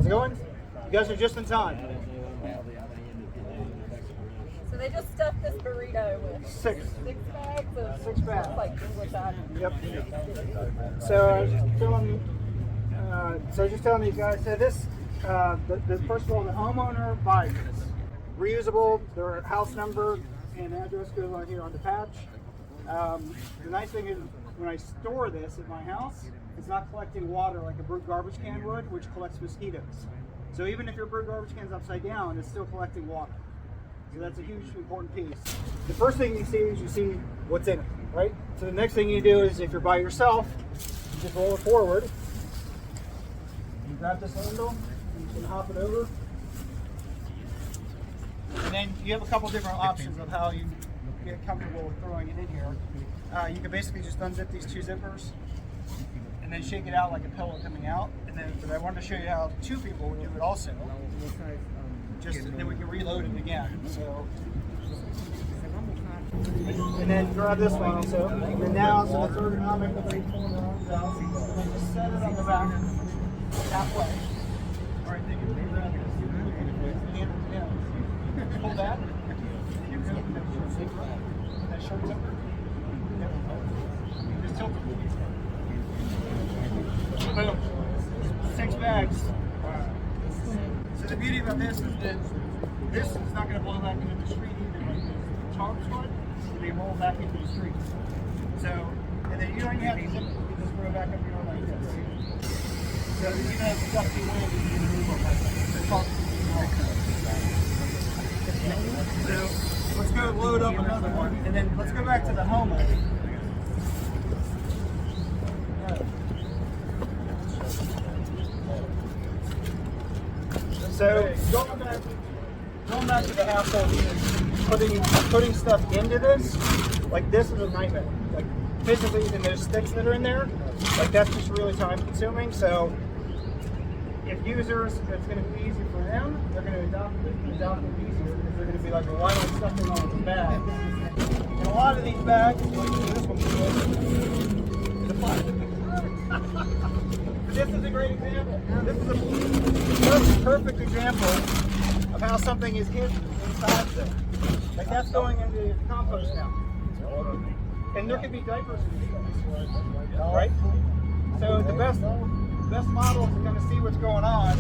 How's it going? You guys are just in time. So they just stuffed this burrito with Six bags of 6 bags. like English items. Yep. So I was just telling these guys, so this, first of all, the homeowner buys this. Reusable, their house number and address goes on here on the patch. The nice thing is when I store this at my house, it's not collecting water like a brute garbage can would, which collects mosquitoes. So even if your brute garbage can's upside down, it's still collecting water. So that's a huge important piece. The first thing you see is you see what's in it, right? So the next thing you do is if you're by yourself, you just roll it forward. You grab this handle, you can hop it over. And then you have a couple different options of how you get comfortable with throwing it in here. You can basically just unzip these 2 zippers and then shake it out like a pillow coming out. And then, but I wanted to show you how 2 people would do it also. And then we can reload it again. So, and then grab this one also. And then now, so it's ergonomic, nobody pulling their arms out. And then just set it on the back halfway. All right, then you can grab this. Pull that. That short zipper. Just tilt it. Boom. 6 bags. So the beauty about this is that this is not going to blow back into the street either like the tarps would. They roll back into the street. So, and then you don't even have to zip it. You just throw it back up here like this. So you even have dusty wind you can move them like the tarps. So let's go load up another one. And then let's go back to the homeowner. So going back to the hassle of putting stuff into this, like this is a nightmare. Like physically, and there's sticks that are in there, like that's just really time consuming. So if users, it's going to be easy for them, they're going to adopt it easier because they're going to be like, well, why don't I stuff it on the bag? And a lot of these bags, like this one, is a plastic. This is a great example. This is a perfect example of how something is hidden inside there. Like that's going into compost now. And there could be diapers in these things, right? So the best models are going to see what's going on.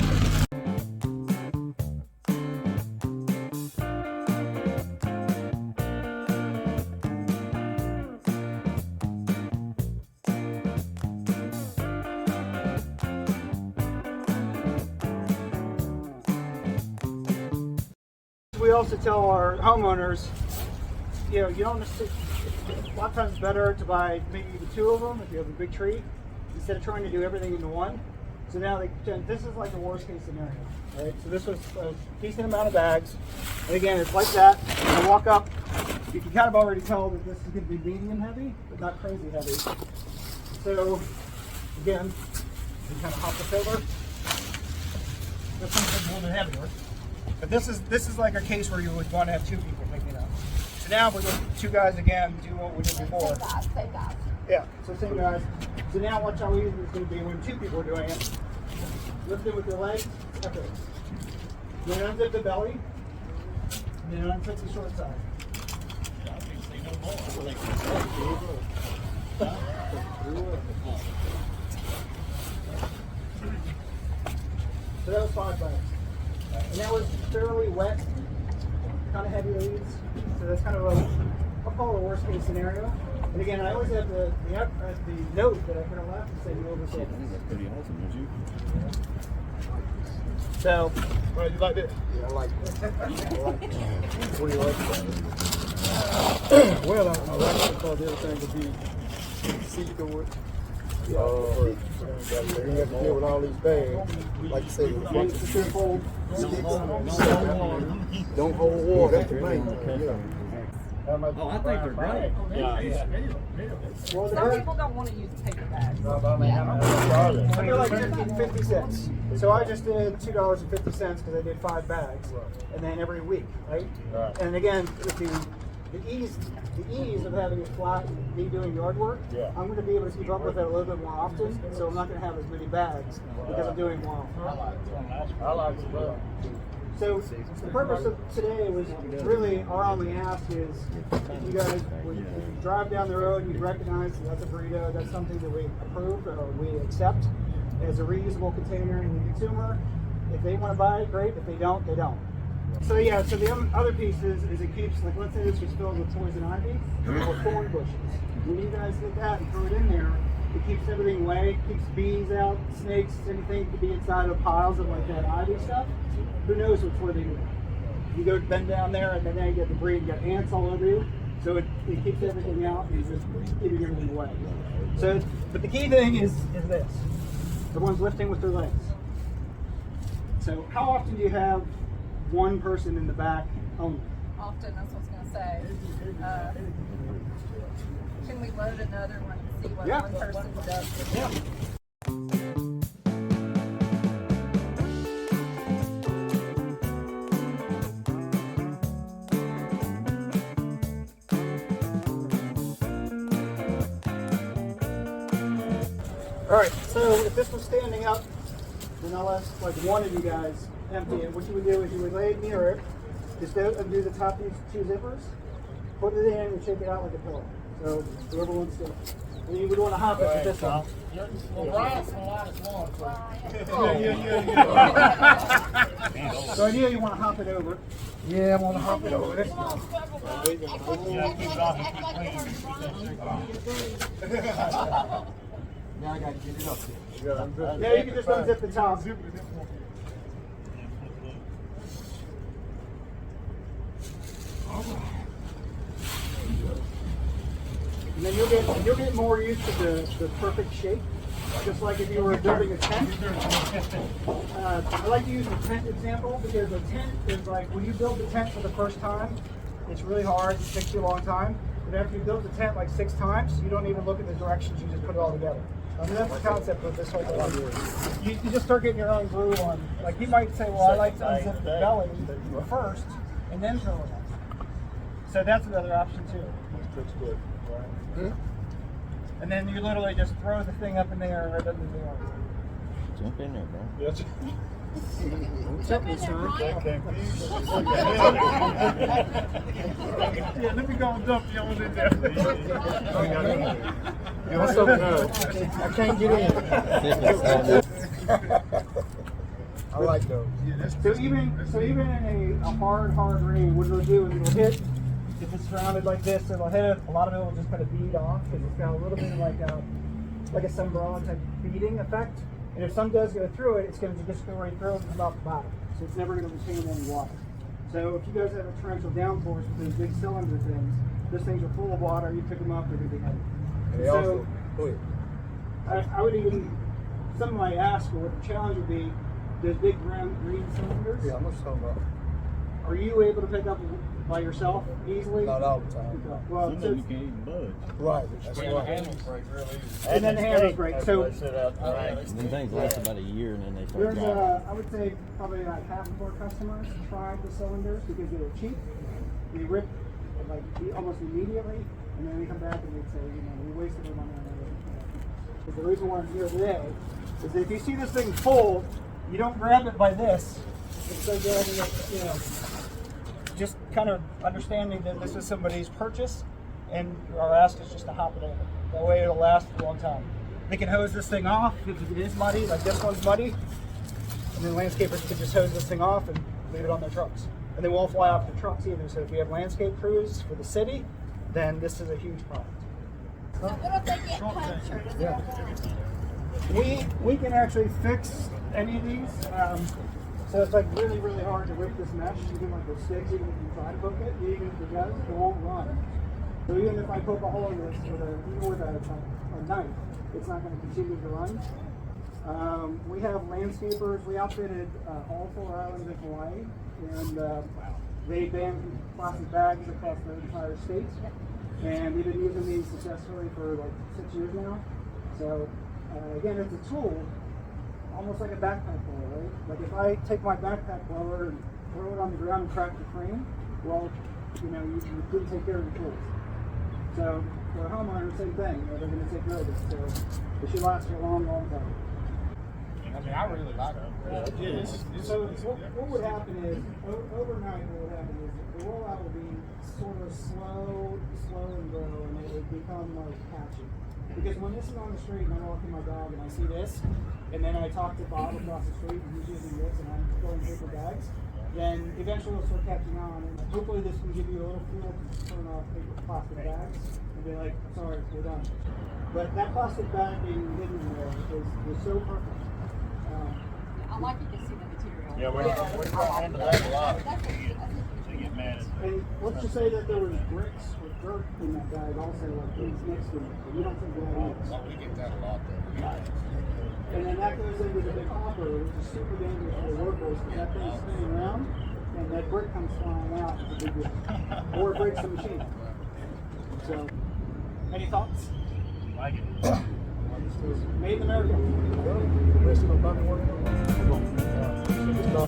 We also tell our homeowners, you know, you don't necessarily, a lot of times it's better to buy maybe even 2 of them if you have a big tree, instead of trying to do everything into one. So now this is like the worst case scenario, right? So this was a decent amount of bags. And again, it's like that. I walk up, you can kind of already tell that this is going to be medium heavy, but not crazy heavy. So again, you kind of hop this over. This one's a little bit heavier. But this is like a case where you would want to have 2 people picking it up. So now we're going to 2 guys again, do what we did before. Same guys. Yeah, so same guys. So now watch how easy it's going to be when 2 people are doing it. Lift it with your legs. Okay. Then unzip the belly. And then unzip the short side. So that was 5 bags. And that was fairly wet, kind of heavy leaves. So that's kind of I'll call it a worst case scenario. And again, I always have the note that I put on left to say you oversold. That's pretty awesome, don't you? So, Well, you like it? Yeah, I like it. What do you like about it? Well, I like it because everything will be see-through. You have to deal with all these bags. Like you say, don't hold water. That's the main thing. Oh, I think they're great. Yeah. Well, Some people don't want to use paper bags. they're like 50 cents. So I just did $2.50 because I did 5 bags, and then every week, right? And again, if you the ease of having it flat and me doing yard work, Yeah. I'm going to be able to keep up with it a little bit more often, so I'm not going to have as many bags because I'm doing more often. I like it, bro. So the purpose of today was really our only ask is if you guys, when you drive down the road, you recognize that that's a burrito, that's something that we approve or we accept as a reusable container in the consumer. If they want to buy it, great. If they don't, they don't. So yeah, so the other piece is it keeps, like let's say this was filled with poison ivy or thorn bushes. When you guys get that and throw it in there, it keeps everything away, keeps bees out, snakes, anything could be inside of piles of like that ivy stuff. Who knows what's living in it? You go bend down there and then you get debris, you got ants all over you. So it keeps everything out and just keeping everything away. So, but the key thing is this. Everyone's lifting with their legs. So how often do you have one person in the back only? Often, that's what I was going to say. Can we load another one and see what Yeah. one person does? Yeah. All right, so if this was standing up, then I'll ask like one of you guys empty it. What you would do is you would lay it near it, just undo the top of these two zippers, put it in and shake it out like a pillow. So whoever wants to, and you would want to hop it with this one. So ideally you want to hop it over. Yeah, I want to hop it over this one. Now I got to get it up there. Yeah, you can just unzip the top. And then you'll get more used to the perfect shape. Just like if you were building a tent. I like to use the tent example because a tent is like when you build the tent for the first time, it's really hard, it takes you a long time. But after you build the tent like 6 times, you don't even look at the directions, you just put it all together. I mean, that's the concept of this whole thing. You just start getting your own groove on. Like you might say, well, I like to unzip the belly first and then throw it on. So that's another option too. And then you literally just throw the thing up in the air right under the arm. Jump in there, bro. Yes. Jump in there, Yeah, let me go and dump you on in there. What's up, good? I can't get in. I like those. So even in a hard rain, what it'll do is it'll hit. If it's surrounded like this, it'll hit. A lot of it will just kind of bead off because it's got a little bit of like a sunbrella type beading effect. And if sun does go through it, it's going to just go right through it and come out the bottom. So it's never going to retain any water. So if you guys have a torrential downforce with those big cylinder things, those things are full of water. You pick them up, they're going to be heavy. And they So also, go ahead. I would even, some might ask, or what the challenge would be, those big round green cylinders. Yeah, I'm just talking about. Are you able to pick up by yourself easily? Not all the time. Well, Some so, of you can't even budge. Right. That's right. and then the handles break. So Them things last about a year and then they start there's dropping. I would say probably like half of our customers try the cylinders because they're cheap. They rip like almost immediately, and then we come back and they say, you know, we wasted our money on everything. But the reason why I'm here today is that if you see this thing fold, you don't grab it by this. Instead of grabbing it, you know, just kind of understanding that this is somebody's purchase, and our ask is just to hop it over. That way it'll last a long time. They can hose this thing off if it is muddy, like this one's muddy, and then landscapers can just hose this thing off and leave it on their trucks. And they won't fly off the trucks either. So if you have landscape crews for the city, then this is a huge product. So what if they get punctured? Yeah. We can actually fix any of these. So it's like really, really hard to rip this mesh, even like with sticks, even if you try to poke it, even if it does, it won't run. So even if I poke a hole in this with a knife, it's not going to continue to run. We have landscapers. We outfitted all 4 islands in Hawaii, and they banned plastic bags across the entire state. And we've been using these successfully for like 6 years now. So again, it's a tool, almost like a backpack blower, right? Like if I take my backpack blower and throw it on the ground and crack the frame, well, you know, you didn't take care of your tools. So for a homeowner, same thing. You know, they're going to take care of it. So it should last for a long, long time. I mean, I really like it. So what would happen is, overnight what would happen is the rollout will be sort of slow and grow, and it would become like patchy. Because when this is on the street and I'm walking my dog and I see this, and then I talk to Bob across the street and he's using this and I'm throwing paper bags, then eventually it'll start catching on, and hopefully this can give you a little fuel to turn off paper plastic bags and be like, sorry, we're done. But that plastic bag being hidden there is so perfect. I like you can see the material. Yeah, we're run into that a lot. They get mad at And let's just say that there was bricks or dirt in that bag also, like things mixed in it. You don't think that is. We get that a lot though. And then that goes into the big hopper, which is super dangerous for the workers because that thing's spinning around and that brick comes flying out. It's a big deal. Or it breaks the machine. So, any thoughts? Like it. Made in America. Well, the rest of them probably want to know.